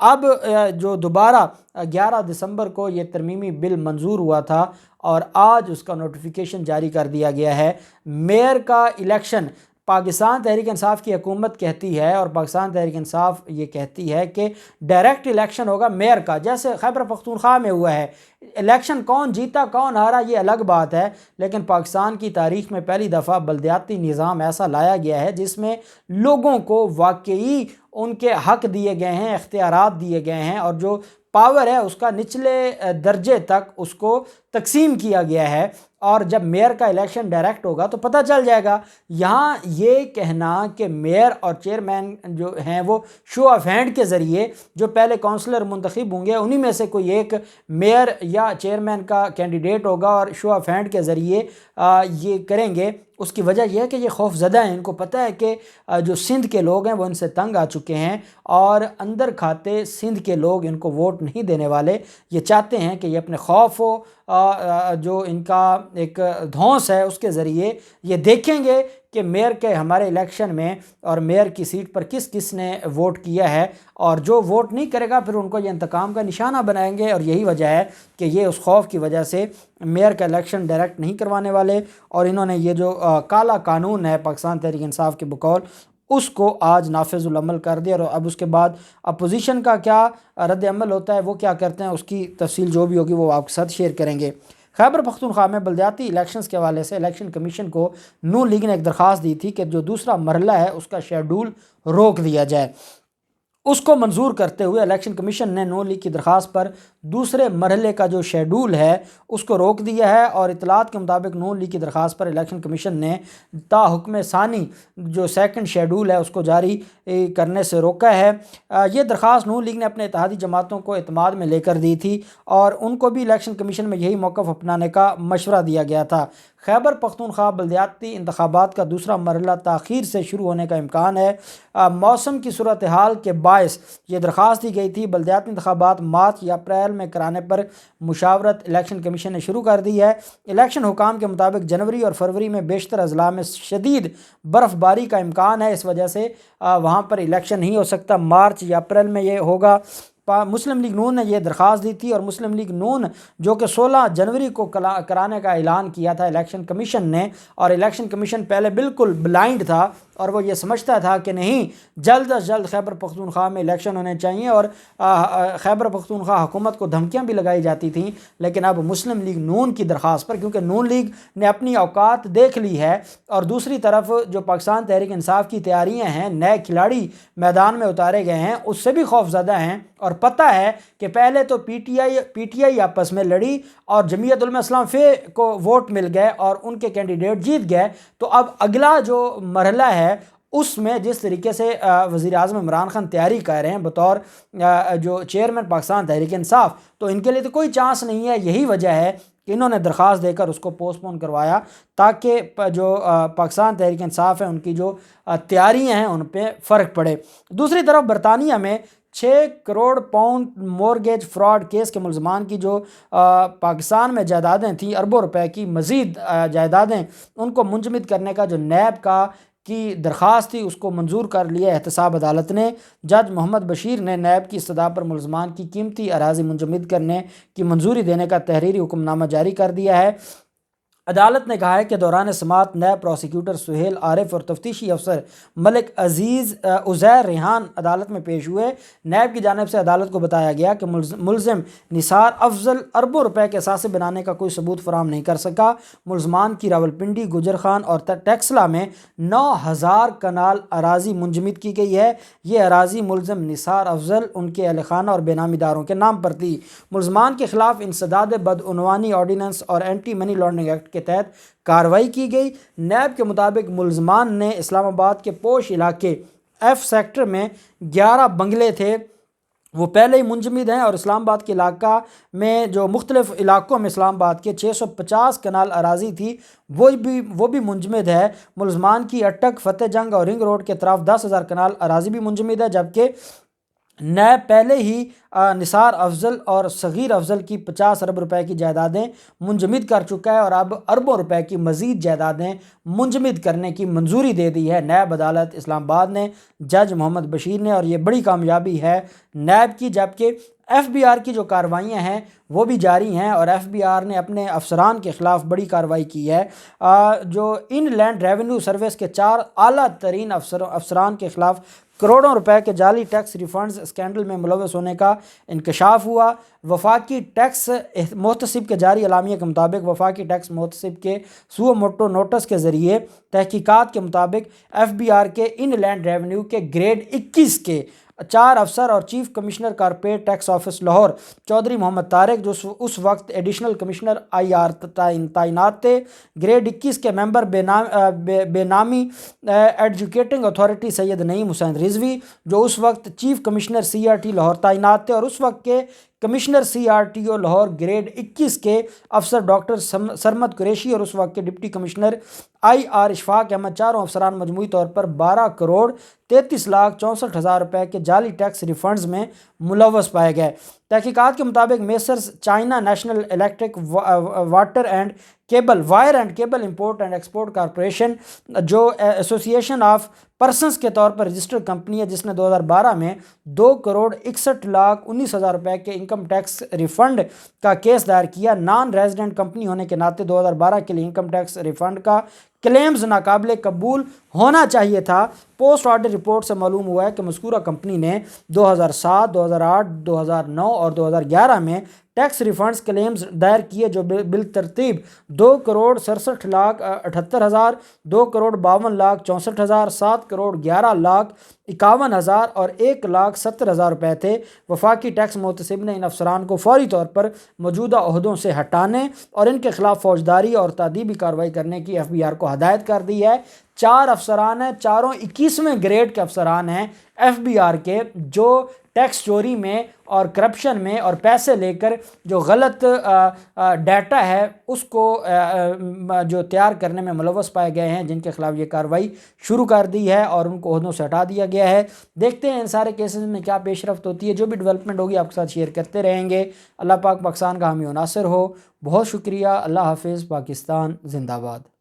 اب جو دوبارہ 11 دسمبر کو یہ ترمیمی بل منظور ہوا تھا اور آج اس کا نوٹیفیکیشن جاری کر دیا گیا ہے۔ میئر کا الیکشن پاکستان تحریک انصاف کی حکومت کہتی ہے اور پاکستان تحریک انصاف یہ کہتی ہے کہ ڈائریکٹ الیکشن ہوگا میئر کا، جیسے خیبر پختونخوا میں ہوا ہے۔ الیکشن کون جیتا کون ہارا یہ الگ بات ہے، لیکن پاکستان کی تاریخ میں پہلی دفعہ بلدیاتی نظام ایسا لایا گیا ہے جس میں لوگوں کو واقعی ان کے حق دیے گئے ہیں، اختیارات دیے گئے ہیں، اور جو پاور ہے اس کا نچلے درجے تک اس کو تقسیم کیا گیا ہے۔ اور جب میئر کا الیکشن ڈائریکٹ ہوگا تو پتہ چل جائے گا۔ یہاں یہ کہنا کہ میئر اور چیئرمین جو ہیں وہ شو آف ہینڈ کے ذریعے جو پہلے کونسلر منتخب ہوں گے انہی میں سے کوئی ایک میئر یا چیئرمین کا کینڈیڈیٹ ہوگا اور شو آف ہینڈ کے ذریعے یہ کریں گے، اس کی وجہ یہ ہے کہ یہ خوف زدہ ہیں۔ ان کو پتہ ہے کہ جو سندھ کے لوگ ہیں وہ ان سے تنگ آ چکے ہیں اور اندر کھاتے سندھ کے لوگ ان کو ووٹ نہیں دینے والے۔ یہ چاہتے ہیں کہ یہ اپنے خوف و جو ان کا ایک دھونس ہے اس کے ذریعے یہ دیکھیں گے کہ میئر کے ہمارے الیکشن میں اور میئر کی سیٹ پر کس کس نے ووٹ کیا ہے، اور جو ووٹ نہیں کرے گا پھر ان کو یہ انتقام کا نشانہ بنائیں گے۔ اور یہی وجہ ہے کہ یہ اس خوف کی وجہ سے میئر کا الیکشن ڈائریکٹ نہیں کروانے والے، اور انہوں نے یہ جو کالا قانون ہے پاکستان تحریک انصاف کے بقول اس کو آج نافذ العمل کر دیا۔ اور اب اس کے بعد اپوزیشن کا کیا رد عمل ہوتا ہے، وہ کیا کرتے ہیں، اس کی تفصیل جو بھی ہوگی وہ آپ کے ساتھ شیئر کریں گے۔ خیبر پختونخوا میں بلدیاتی الیکشنز کے حوالے سے الیکشن کمیشن کو نون لیگ نے ایک درخواست دی تھی کہ جو دوسرا مرحلہ ہے اس کا شیڈول روک دیا جائے۔ اس کو منظور کرتے ہوئے الیکشن کمیشن نے نون لیگ کی درخواست پر دوسرے مرحلے کا جو شیڈول ہے اس کو روک دیا ہے، اور اطلاعات کے مطابق نون لیگ کی درخواست پر الیکشن کمیشن نے تا حکم ثانی جو سیکنڈ شیڈول ہے اس کو جاری کرنے سے روکا ہے۔ یہ درخواست نون لیگ نے اپنے اتحادی جماعتوں کو اعتماد میں لے کر دی تھی اور ان کو بھی الیکشن کمیشن میں یہی موقف اپنانے کا مشورہ دیا گیا تھا۔ خیبر پختونخوا بلدیاتی انتخابات کا دوسرا مرحلہ تاخیر سے شروع ہونے کا امکان ہے۔ موسم کی صورتحال کے باعث یہ درخواست دی گئی تھی۔ بلدیاتی انتخابات مارچ یا اپریل میں کرانے پر مشاورت الیکشن کمیشن نے شروع کر دی ہے۔ الیکشن حکام کے مطابق جنوری اور فروری میں بیشتر اضلاع میں شدید برف باری کا امکان ہے، اس وجہ سے وہاں پر الیکشن نہیں ہو سکتا۔ مارچ یا اپریل میں یہ ہوگا۔ مسلم لیگ نون نے یہ درخواست دی تھی، اور مسلم لیگ نون جو کہ 16 جنوری کو کرانے کا اعلان کیا تھا الیکشن کمیشن نے، اور الیکشن کمیشن پہلے بالکل بلائنڈ تھا اور وہ یہ سمجھتا تھا کہ نہیں جلد از جلد خیبر پختونخوا میں الیکشن ہونے چاہیے، اور خیبر پختونخوا حکومت کو دھمکیاں بھی لگائی جاتی تھیں۔ لیکن اب مسلم لیگ نون کی درخواست پر، کیونکہ نون لیگ نے اپنی اوقات دیکھ لی ہے، اور دوسری طرف جو پاکستان تحریک انصاف کی تیاریاں ہیں، نئے کھلاڑی میدان میں اتارے گئے ہیں، اس سے بھی خوف زدہ ہیں، اور پتہ ہے کہ پہلے تو پی ٹی آئی آپس میں لڑی اور جمعیت علماء اسلام فے کو ووٹ مل گئے اور ان کے کینڈیڈیٹ جیت گئے۔ تو اب اگلا جو مرحلہ ہے اس میں جس طریقے سے وزیر اعظم عمران خان تیاری کر رہے ہیں بطور جو چیئرمین پاکستان تحریک انصاف، تو ان کے لیے تو کوئی چانس نہیں ہے۔ یہی وجہ ہے کہ انہوں نے درخواست دے کر اس کو پوسٹ پون کروایا تاکہ جو پاکستان تحریک انصاف ہے ان کی جو تیاریاں ہیں ان پہ فرق پڑے۔ دوسری طرف برطانیہ میں 6 crore pound mortgage fraud case کے ملزمان کی جو پاکستان میں جائیدادیں تھیں اربوں روپے کی مزید جائیدادیں، ان کو منجمد کرنے کا جو نیب کی درخواست تھی اس کو منظور کر لیا احتساب عدالت نے۔ جج محمد بشیر نے نیب کی استدعا پر ملزمان کی قیمتی اراضی منجمد کرنے کی منظوری دینے کا تحریری حکم نامہ جاری کر دیا ہے۔ عدالت نے کہا ہے کہ دوران سماعت نیب پروسیکیوٹر سہیل عارف اور تفتیشی افسر ملک عزیز عزیر ریحان عدالت میں پیش ہوئے۔ نیب کی جانب سے عدالت کو بتایا گیا کہ ملزم نثار افضل اربوں روپے کے اثاثے بنانے کا کوئی ثبوت فراہم نہیں کر سکا۔ ملزمان کی راولپنڈی، گجرخان اور ٹیکسلا میں 9000 کنال اراضی منجمد کی گئی ہے۔ یہ اراضی ملزم نثار افضل، ان کے اہل خانہ اور بے نامی داروں کے نام پر تھی۔ ملزمان کے خلاف انسداد بدعنوانی آرڈیننس اور اینٹی منی لانڈرنگ ایکٹ کے تحت کارروائی کی گئی۔ نیب کے مطابق ملزمان نے اسلام آباد کے پوش علاقے ایف سیکٹر میں 11 بنگلے تھے، وہ پہلے ہی منجمد ہیں، اور اسلام آباد کے علاقہ میں جو مختلف علاقوں میں اسلام آباد کے 650 کنال اراضی تھی وہ بھی منجمد ہے۔ ملزمان کی اٹک، فتح جنگ اور رنگ روڈ کے اطراف 10,000 کنال اراضی بھی منجمد ہے، جبکہ نیب پہلے ہی نثار افضل اور صغیر افضل کی 50 ارب روپے کی جائیدادیں منجمد کر چکا ہے اور اب اربوں روپے کی مزید جائیدادیں منجمد کرنے کی منظوری دے دی ہے نیب عدالت اسلام آباد نے، جج محمد بشیر نے، اور یہ بڑی کامیابی ہے نیب کی۔ جبکہ ایف بی آر کی جو کارروائیاں ہیں وہ بھی جاری ہیں، اور ایف بی آر نے اپنے افسران کے خلاف بڑی کارروائی کی ہے۔ جو ان لینڈ ریونیو سروس کے 4 اعلیٰ ترین افسران کے خلاف کروڑوں روپے کے جعلی ٹیکس ریفنڈز اسکینڈل میں ملوث ہونے کا انکشاف ہوا۔ وفاقی ٹیکس محتسب کے جاری اعلامیہ کے مطابق وفاقی ٹیکس محتسب کے سو موٹو نوٹس کے ذریعے تحقیقات کے مطابق ایف بی آر کے ان لینڈ ریونیو کے گریڈ 21 کے 4 افسر اور chief commissioner corporate tax office Lahore Chaudhry Muhammad Tariq, جو اس وقت ایڈیشنل کمشنر آئی آر تعینات تھے، گریڈ 21 کے ممبر بے نامی ایڈجوکیٹنگ اتھارٹی سید نعیم حسین رضوی، جو اس وقت chief commissioner C R T Lahore تعینات تھے، اور اس وقت کے commissioner C R T O Lahore grade 21 کے افسر ڈاکٹر سرمد قریشی، اور اس وقت کے deputy commissioner I R Ashfaq Ahmad, چاروں افسران مجموعی طور پر 12 کروڑ 33 لاکھ 64 ہزار روپے کے جعلی ٹیکس ریفنڈز میں ملوث پائے گئے۔ تحقیقات کے مطابق messrs China national electric wire and cable import and export corporation, جو ایسوسی ایشن آف پرسنز کے طور پر رجسٹرڈ کمپنی ہے، جس نے 2012 میں 2 کروڑ 61 لاکھ 19 ہزار روپے کے انکم ٹیکس ریفنڈ کا کیس دائر کیا۔ نان ریزیڈنٹ کمپنی ہونے کے ناطے 2012 کے لیے انکم ٹیکس ریفنڈ کا کلیمز ناقابل قبول ہونا چاہیے تھا۔ پوسٹ آڈٹ رپورٹ سے معلوم ہوا ہے کہ مذکورہ کمپنی نے 2007، 2008، 2009 اور 2011 میں ٹیکس ریفنڈز کلیمز دائر کیے، جو بالترتیب 2 کروڑ 67 لاکھ 78 ہزار، 2 کروڑ 52 لاکھ 64 ہزار، 7 کروڑ 11 لاکھ 51 ہزار اور 1 لاکھ 70 ہزار روپے تھے۔ وفاقی ٹیکس محتسب نے ان افسران کو فوری طور پر موجودہ عہدوں سے ہٹانے اور ان کے خلاف فوجداری اور تادیبی کارروائی کرنے کی ایف بی آر کو ہدایت کر دی ہے۔ 4 افسران ہیں، چاروں 21ویں گریڈ کے افسران ہیں ایف بی آر کے، جو ٹیکس چوری میں اور کرپشن میں اور پیسے لے کر جو غلط ڈیٹا ہے اس کو جو تیار کرنے میں ملوث پائے گئے ہیں، جن کے خلاف یہ کارروائی شروع کر دی ہے اور ان کو عہدوں سے ہٹا دیا گیا ہے۔ دیکھتے ہیں ان سارے کیسز میں کیا پیش رفت ہوتی ہے، جو بھی ڈیولپمنٹ ہوگی آپ کے ساتھ شیئر کرتے رہیں گے۔ اللہ پاک پاکستان کا حامی و ناصر ہو۔ بہت شکریہ۔ اللہ حافظ۔ پاکستان زندہ باد۔